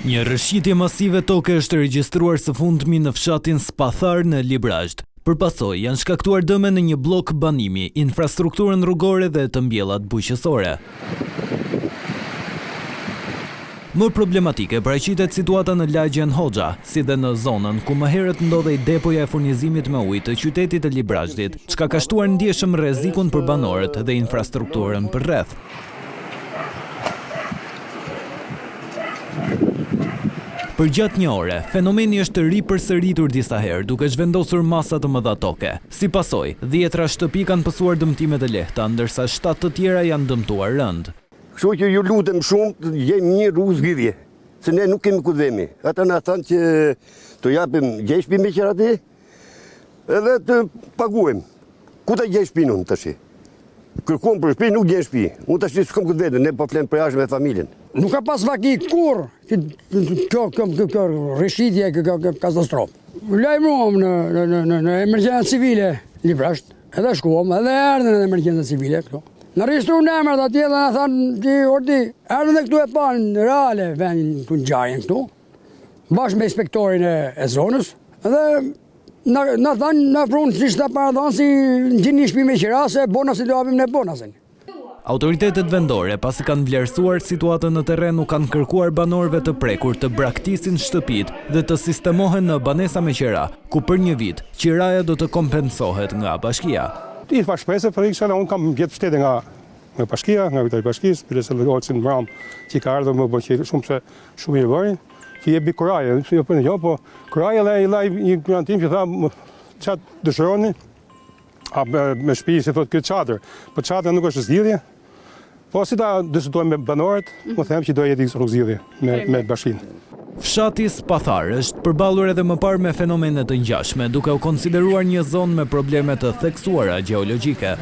Një rrëshqitje masive toke është regjistruar së fundmi në fshatin Spathar në Librazhd. Përpasoj janë shkaktuar dëme në një blok banimi, infrastrukturën rrugore dhe të mbjellat bujqësore. Më problematike paraqitet situata në lagjen Hoxha, si dhe në zonën ku më herët ndodhej depoja e furnizimit me ujë të qytetit të Librazhdit, çka ka shtuar ndjeshëm rrezikun për banorët dhe infrastrukturën përreth. Për gjatë një ore, fenomeni është ripërsëritur disa herë duke zhvendosur masa të mëdha toke. Si pasojë, 10 shtëpi kanë pësuar dëmtime të lehta, ndërsa 7 të tjera janë dëmtuar rënd. Kështu që ju lutem shumë të jemi një rrugë zgjidhje, se ne nuk kemi ku dhemi. Ata na thanë që të japim 6 shtëpi me qenë aty, edhe të paguajmë. Ku ta gjej shtëpinë unë tash? Kërkuam për shtëpi, nuk gjen shtëpi. Unë tash s'kam ku vetë, ne po flen për jashtë me familjen. Nuk ka pas vaki kur kjo rrëshqitje, kjo katastrofë. Lajmëruam në emergjencë civile Librazhd, edhe shkuam, edhe erdhën në emergjencë civile këtu. Në regjistruan emrat atje dhe na thanë që ordi, erdhën dhe këtu e panë reale vendin të ngjarjen këtu, bashkë me inspektorin e zonës, dhe na thanë na prunë si shta paradhanë si gjini një shtëpi me qira se bonasi do japim ne bonasin. Autoritetet vendore, pasi kanë vlerësuar situatën në terren, kanë kërkuar banorëve të prekur të braktisin shtëpitë dhe të sistemohen në banesa me qira, ku për një vit qiraja do të kompensohet nga bashkia. I fa shpresë për ikë, unë kam vjetë shtete nga bashkia, nga vitoj bashkisë, për e se lëgohet si në mram që i ka ardhë më bëqe shumë i vërin, që jebi kuraje, po kuraje dhe i laj një grantim që tha qatë dëshëroni, me shpi si thot këtë qatër, po qatër nuk është zgjidhje, po si ta dëshëtojmë me banorët, më them që do jetë rrugë zgjidhje me bashkinë. Fshati Spathar është përballur edhe më parë me fenomene të ngjashme, duke u konsideruar një zonë me probleme të theksuara gjeologjike.